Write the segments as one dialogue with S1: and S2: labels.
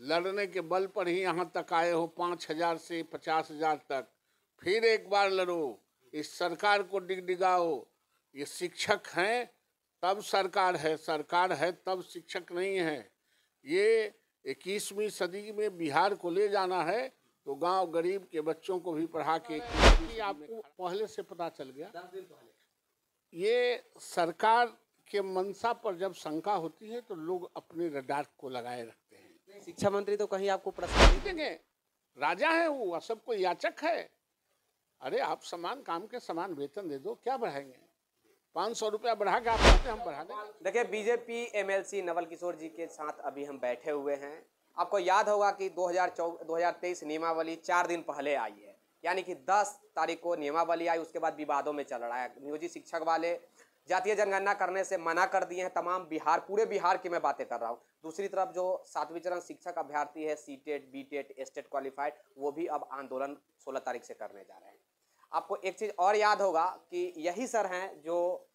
S1: लड़ने के बल पर ही यहाँ तक आए हो, 5,000 से 50,000 तक। फिर एक बार लड़ो, इस सरकार को डिगडिगाओ। ये शिक्षक हैं तब सरकार है तब शिक्षक नहीं है। ये 21वीं सदी में बिहार को ले जाना है तो गांव गरीब के बच्चों को भी पढ़ा के आपको पहले से पता चल गया।
S2: 10 दिन पहले
S1: ये सरकार के मंशा पर जब शंका होती है तो लोग अपने रडार को लगाए रखते हैं।
S2: शिक्षा मंत्री तो कहीं आपको प्रश्न
S1: देंगे, राजा है वो, सबको याचक है। अरे आप समान काम के समान वेतन दे दो, क्या बढ़ाएंगे? 500 रुपया बढ़ा के आप कहते हैं हम बढ़ा देंगे।
S2: देखिए, बीजेपी एमएलसी नवल किशोर जी के साथ अभी हम बैठे हुए हैं। आपको याद होगा कि 2023 नियमावली 4 दिन पहले आई है, यानी कि 10 तारीख को नियमावली आई। उसके बाद विवादों में चल रहा है। नियोजित शिक्षक वाले जातीय जनगणना करने से मना कर दिए हैं तमाम बिहार, पूरे बिहार की मैं बातें कर रहा हूँ। दूसरी तरफ जो 7वीं चरण शिक्षक अभ्यर्थी है, सीटेट, बीटेट, स्टेट क्वालिफाइड, वो भी अब आंदोलन 16 तारीख से करने जा रहे हैं। आपको एक चीज़ और याद होगा कि यही सर हैं जो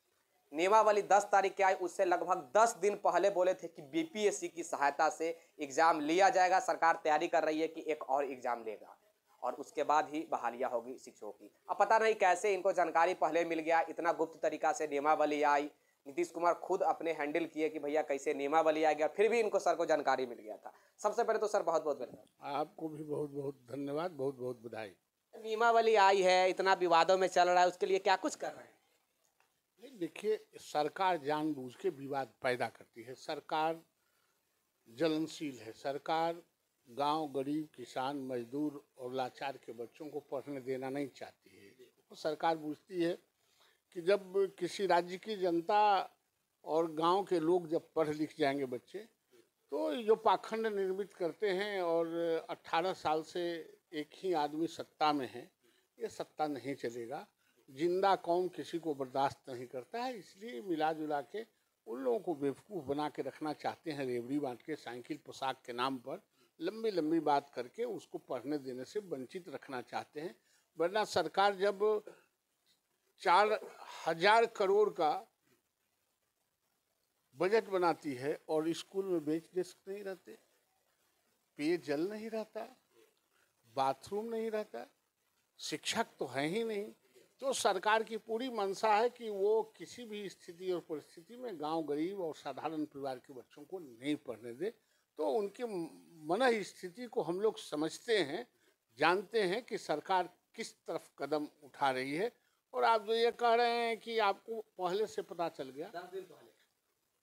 S2: नियमावली 10 तारीख के आई, उससे लगभग 10 दिन पहले बोले थे कि बीपीएससी की सहायता से एग्जाम लिया जाएगा। सरकार तैयारी कर रही है कि एक और एग्जाम लेगा और उसके बाद ही बहालियाँ होगी शिक्षकों की। अब पता नहीं कैसे इनको जानकारी पहले मिल गया, इतना गुप्त तरीका से नियमावली आई। नीतीश कुमार खुद अपने हैंडल किए कि भैया कैसे नियमावली आ गया, फिर भी इनको सर को जानकारी मिल गया था। सबसे पहले तो सर बहुत बहुत धन्यवाद।
S1: आपको भी बहुत बहुत धन्यवाद, बहुत बहुत बधाई।
S2: नियमावली आई है, इतना विवादों में चल रहा है, उसके लिए क्या कुछ कर रहे हैं?
S1: देखिए, सरकार जानबूझ के विवाद पैदा करती है। सरकार जलनशील है। सरकार गांव गरीब, किसान, मजदूर और लाचार के बच्चों को पढ़ने देना नहीं चाहती है। तो सरकार बुझती है कि जब किसी राज्य की जनता और गांव के लोग जब पढ़ लिख जाएंगे बच्चे, तो जो पाखंड निर्मित करते हैं और 18 साल से एक ही आदमी सत्ता में है, ये सत्ता नहीं चलेगा। जिंदा कौम किसी को बर्दाश्त नहीं करता है। इसलिए मिला जुला के उन लोगों को बेवकूफ़ बना के रखना चाहते हैं। रेवड़ी बांट के, साइकिल पोशाक के नाम पर लंबी लंबी बात करके उसको पढ़ने देने से वंचित रखना चाहते हैं। वरना सरकार जब 4,000 करोड़ का बजट बनाती है और स्कूल में बेंच डेस्क नहीं रहते, पेयजल नहीं रहता, बाथरूम नहीं रहता, शिक्षक तो है ही नहीं, तो सरकार की पूरी मंशा है कि वो किसी भी स्थिति और परिस्थिति में गांव गरीब और साधारण परिवार के बच्चों को नहीं पढ़ने दे। तो उनकी मन स्थिति को हम लोग समझते हैं, जानते हैं कि सरकार किस तरफ कदम उठा रही है। और आप जो ये कह रहे हैं कि आपको पहले से पता चल गया,
S2: 10 दिन पहले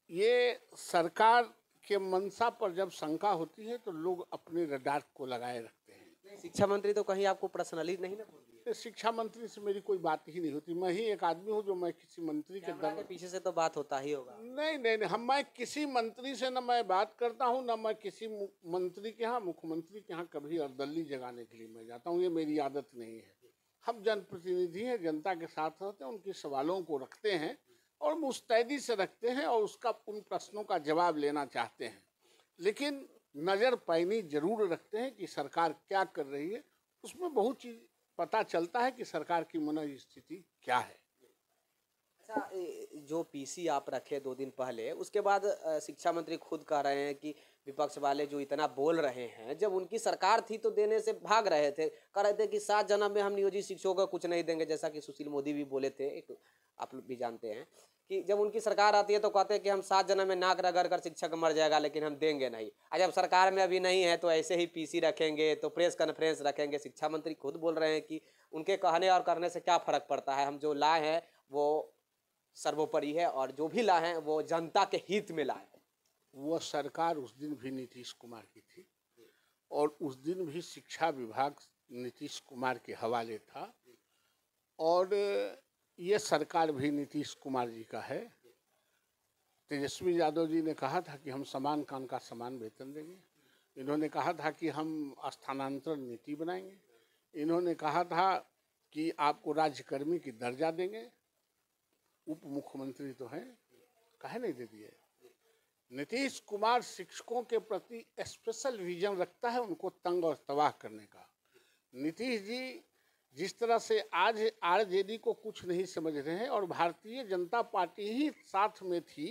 S1: ये सरकार के मंशा पर जब शंका होती है तो लोग अपने रडार को लगाए रखते हैं।
S2: शिक्षा मंत्री तो कहीं आपको पर्सनली नहीं ना बोल दिया?
S1: शिक्षा मंत्री से मेरी कोई बात ही नहीं होती। मैं ही एक आदमी हूँ जो मैं किसी मंत्री के
S2: कैमरा के पीछे से तो बात होता ही होगा।
S1: नहीं, मैं किसी मंत्री से न मैं बात करता हूँ, न मैं किसी मंत्री के यहाँ, मुख्यमंत्री के यहाँ कभी अर्दली जगाने के लिए मैं जाता हूँ। ये मेरी आदत नहीं है। हम जनप्रतिनिधि हैं, जनता के साथ रहते हैं, उनके सवालों को रखते हैं और मुस्तैदी से रखते हैं और उसका उन प्रश्नों का जवाब लेना चाहते हैं। लेकिन नज़र पैनी जरूर रखते हैं कि सरकार क्या कर रही है। उसमें बहुत चीज़ पता चलता है कि सरकार की मन स्थिति क्या है।
S2: अच्छा, जो पीसी आप रखे 2 दिन पहले, उसके बाद शिक्षा मंत्री खुद कह रहे हैं कि विपक्ष वाले जो इतना बोल रहे हैं, जब उनकी सरकार थी तो देने से भाग रहे थे। कह रहे थे कि 7 जन्म में हम नियोजित शिक्षकों को कुछ नहीं देंगे, जैसा कि सुशील मोदी भी बोले थे। एक आप लोग भी जानते हैं कि जब उनकी सरकार आती है तो कहते हैं कि हम 7 जन्म में नाक रगड़ कर शिक्षक मर जाएगा, लेकिन हम देंगे नहीं। और जब सरकार में अभी नहीं है तो ऐसे ही पीसी रखेंगे, तो प्रेस कॉन्फ्रेंस रखेंगे। शिक्षा मंत्री खुद बोल रहे हैं कि उनके कहने और करने से क्या फ़र्क पड़ता है, हम जो लाए हैं वो सर्वोपरि है और जो भी लाए हैं वो जनता के हित में लाए हैं।
S1: वो सरकार उस दिन भी नीतीश कुमार की थी और उस दिन भी शिक्षा विभाग नीतीश कुमार के हवाले था और ये सरकार भी नीतीश कुमार जी का है। तेजस्वी यादव जी ने कहा था कि हम समान काम का समान वेतन देंगे। इन्होंने कहा था कि हम स्थानांतरण नीति बनाएंगे। इन्होंने कहा था कि आपको राज्यकर्मी की दर्जा देंगे। उप मुख्यमंत्री तो हैं, काहे नहीं दे दिए। नीतीश कुमार शिक्षकों के प्रति स्पेशल विजन रखता है, उनको तंग और तबाह करने का। नीतीश जी जिस तरह से आज आरजेडी को कुछ नहीं समझ रहे हैं और भारतीय जनता पार्टी ही साथ में थी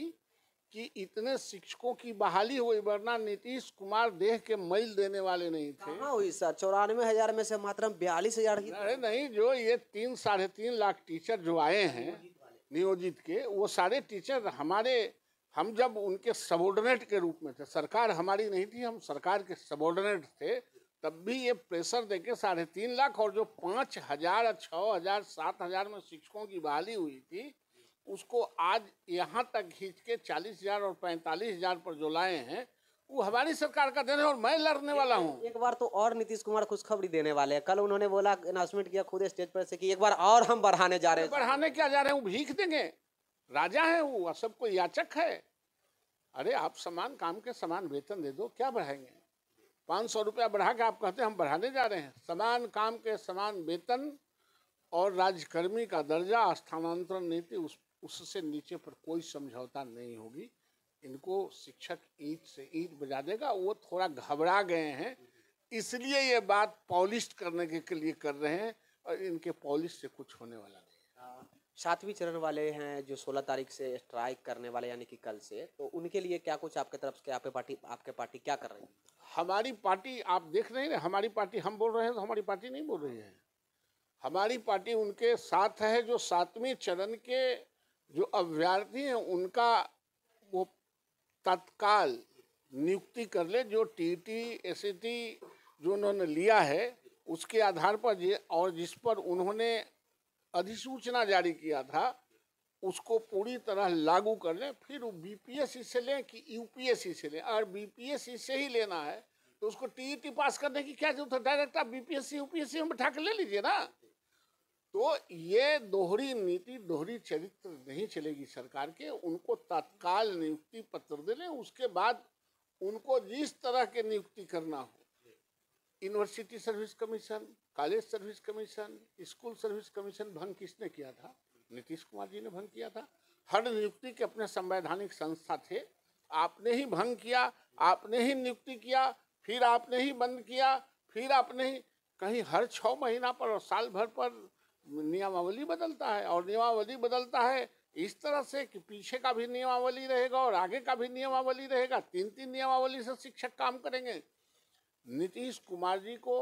S1: कि इतने शिक्षकों की बहाली हुई, वरना नीतीश कुमार देह के मैल देने वाले नहीं थे।
S2: कहाँ हुई सर? 94,000 में से मात्र 42,000 ही।
S1: अरे नहीं, जो ये 3-3.5 लाख टीचर जो आए हैं नियोजित के, वो सारे टीचर हमारे, हम जब उनके सबॉर्डिनेट के रूप में थे, सरकार हमारी नहीं थी, हम सरकार के सबॉर्डिनेट थे, तब भी ये प्रेशर देके 3.5 लाख, और जो 5,000, 6,000, 7,000 में शिक्षकों की बहाली हुई थी, उसको आज यहाँ तक खींच के 40,000 और 45,000 पर जो लाए हैं, वो हमारी सरकार का देन है, और मैं लड़ने वाला हूँ।
S2: एक बार तो और नीतीश कुमार खुशखबरी देने वाले हैं। कल उन्होंने बोला, अनाउंसमेंट किया खुद स्टेज पर से कि एक बार और हम बढ़ाने जा रहे हैं।
S1: बढ़ाने क्या जा रहे हैं? वो भीख देंगे? राजा है वो, सबको याचक है। अरे आप समान काम के समान वेतन दे दो, क्या बढ़ाएंगे? 500 रुपया बढ़ा के आप कहते हैं हम बढ़ाने जा रहे हैं। समान काम के समान वेतन और राज्यकर्मी का दर्जा, स्थानांतरण नीति, उससे नीचे पर कोई समझौता नहीं होगी। इनको शिक्षक ईंट से ईंट बजा देगा। वो थोड़ा घबरा गए हैं, इसलिए ये बात पॉलिश करने के लिए कर रहे हैं, और इनके पॉलिश से कुछ होने वाला नहीं।
S2: 7वीं चरण वाले हैं जो 16 तारीख से स्ट्राइक करने वाले, यानी कि कल से, तो उनके लिए क्या कुछ आपके तरफ से, आपके पार्टी क्या कर रही है?
S1: हमारी पार्टी, आप देख रहे हैं, हमारी पार्टी, हम बोल रहे हैं तो हमारी पार्टी नहीं बोल रही है। हमारी पार्टी उनके साथ है जो 7वें चरण के जो अभ्यर्थी हैं, उनका वो तत्काल नियुक्ति कर ले। जो टीटी एसईटी जो उन्होंने लिया है, उसके आधार पर और जिस पर उन्होंने अधिसूचना जारी किया था, उसको पूरी तरह लागू कर लें। फिर वो बीपीएससी से लें कि यूपीएससी से लें, और बीपीएससी से ही लेना है तो उसको टीईटी पास करने की क्या जरूरत है? डायरेक्ट आप बीपीएससी यूपीएससी में बैठा कर ले लीजिए ना। तो ये दोहरी नीति, दोहरी चरित्र नहीं चलेगी सरकार के। उनको तत्काल नियुक्ति पत्र दे लें, उसके बाद उनको जिस तरह के नियुक्ति करना हो, university service commission, college service commission, school service commission भंग किसने किया था? नीतीश कुमार जी ने भंग किया था। हर नियुक्ति के अपने संवैधानिक संस्था थे, आपने ही भंग किया, आपने ही नियुक्ति किया, फिर आपने ही बंद किया, फिर आपने ही, कहीं हर 6 महीना पर और साल भर पर नियमावली बदलता है, और नियमावली बदलता है इस तरह से कि पीछे का भी नियमावली रहेगा और आगे का भी नियमावली रहेगा। 3-3 नियमावली से शिक्षक काम करेंगे। नीतीश कुमार जी को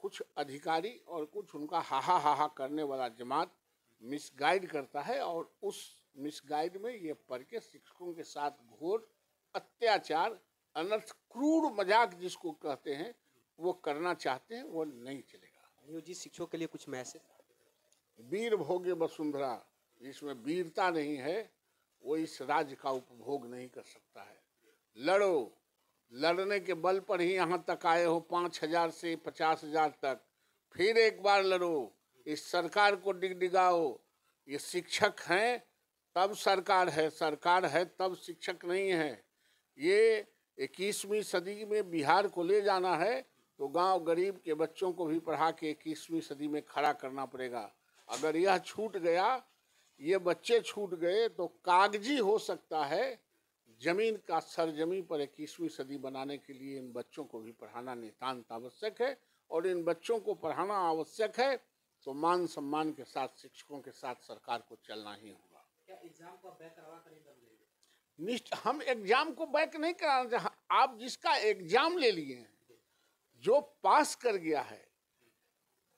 S1: कुछ अधिकारी और कुछ उनका हाहा करने वाला जमात मिसगाइड करता है, और उस मिसगाइड में ये पढ़ के शिक्षकों के साथ घोर अत्याचार, अनर्थ, क्रूर मजाक जिसको कहते हैं, वो करना चाहते हैं। वो नहीं चलेगा।
S2: नियोजित शिक्षकों के लिए कुछ मैसेज?
S1: वीर भोगे वसुंधरा, जिसमें वीरता नहीं है वो इस राज्य का उपभोग नहीं कर सकता है। लड़ो, लड़ने के बल पर ही यहाँ तक आए हो, 5,000 से 50,000 तक। फिर एक बार लड़ो, इस सरकार को डिगडिगाओ। ये शिक्षक हैं तब सरकार है, सरकार है तब शिक्षक नहीं है। ये 21वीं सदी में बिहार को ले जाना है तो गांव गरीब के बच्चों को भी पढ़ा के 21वीं सदी में खड़ा करना पड़ेगा। अगर यह छूट गया, ये बच्चे छूट गए, तो कागजी हो सकता है जमीन का सरजमी पर 21वीं सदी बनाने के लिए इन बच्चों को भी पढ़ाना नितांत आवश्यक है। और इन बच्चों को पढ़ाना आवश्यक है तो मान सम्मान के साथ शिक्षकों के साथ सरकार को चलना ही होगा।
S2: क्या एग्जाम को बैक करवा कर ही कर लेंगे?
S1: निश्चित हम एग्जाम को बैक नहीं कराना चाहते। आप जिसका एग्जाम ले लिए हैं, जो पास कर गया है,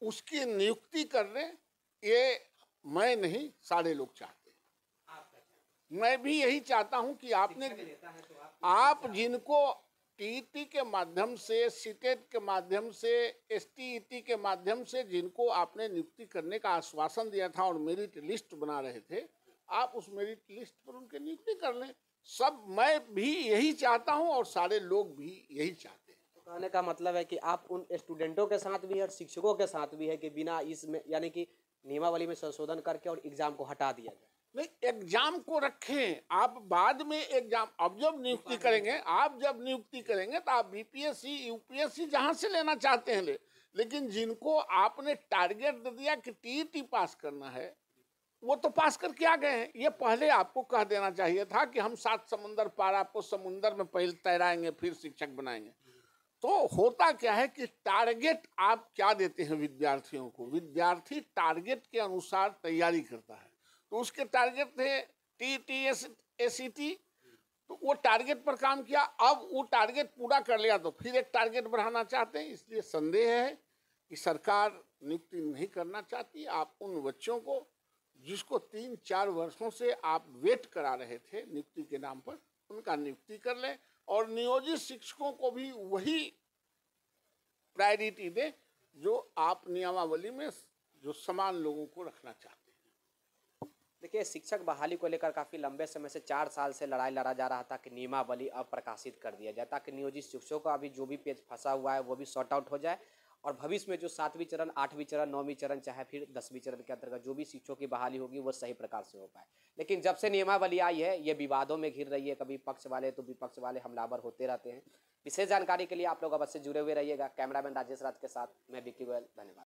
S1: उसकी नियुक्ति कर लें। ये मैं नहीं, सारे लोग चाहते हैं। मैं भी यही चाहता हूं कि आप जिनको टीईटी के माध्यम से, सीटेट के माध्यम से, एसटीईटी के माध्यम से जिनको आपने नियुक्ति करने का आश्वासन दिया था और मेरिट लिस्ट बना रहे थे, आप उस मेरिट लिस्ट पर उनके नियुक्ति कर लें। सब, मैं भी यही चाहता हूं और सारे लोग भी यही चाहते हैं।
S2: तो कहने का मतलब है कि आप उन स्टूडेंटों के साथ भी है और शिक्षकों के साथ भी है कि बिना इसमें, यानी कि नियमावली में संशोधन करके और एग्जाम को हटा दिया जाए।
S1: नहीं, एग्जाम को रखें, आप बाद में एग्जाम, अब जब नियुक्ति करेंगे, आप जब नियुक्ति करेंगे तो आप बीपीएससी यूपीएससी जहां से लेना चाहते हैं ले। लेकिन जिनको आपने टारगेट दे दिया कि टीईटी पास करना है, वो तो पास करके आ गए हैं। ये पहले आपको कह देना चाहिए था कि हम 7 समुंदर पार आपको समुंदर में पहले तैराएंगे फिर शिक्षक बनाएंगे। तो होता क्या है कि टारगेट आप क्या देते हैं विद्यार्थियों को? विद्यार्थी टारगेट के अनुसार तैयारी करता है। तो उसके टारगेट थे टीईटी एसईटी, तो वो टारगेट पर काम किया, अब वो टारगेट पूरा कर लिया तो फिर एक टारगेट बढ़ाना चाहते हैं। इसलिए संदेह है कि सरकार नियुक्ति नहीं करना चाहती। आप उन बच्चों को जिसको 3-4 वर्षों से आप वेट करा रहे थे नियुक्ति के नाम पर, उनका नियुक्ति कर लें और नियोजित शिक्षकों को भी वही प्रायोरिटी दें जो आप नियमावली में जो समान लोगों को रखना चाहते हैं।
S2: देखिए, शिक्षक बहाली को लेकर काफ़ी लंबे समय से 4 साल से लड़ाई लड़ा जा रहा था कि नियमावली अब प्रकाशित कर दिया जाए, ताकि नियोजित शिक्षकों का अभी जो भी पेज फंसा हुआ है वो भी सॉर्ट आउट हो जाए और भविष्य में जो 7वीं चरण, 8वीं चरण, 9वीं चरण, चाहे फिर 10वीं चरण के अंतर्गत जो भी शिक्षकों की बहाली होगी वो सही प्रकार से हो पाए। लेकिन जब से नियमावली आई है ये विवादों में घिर रही है, कभी पक्ष वाले तो विपक्ष वाले हमलावर होते रहते हैं। विशेष जानकारी के लिए आप लोग अवश्य जुड़े हुए रहिएगा। कैमरामैन राजेश राज के साथ मैं विक्की गोयल, धन्यवाद।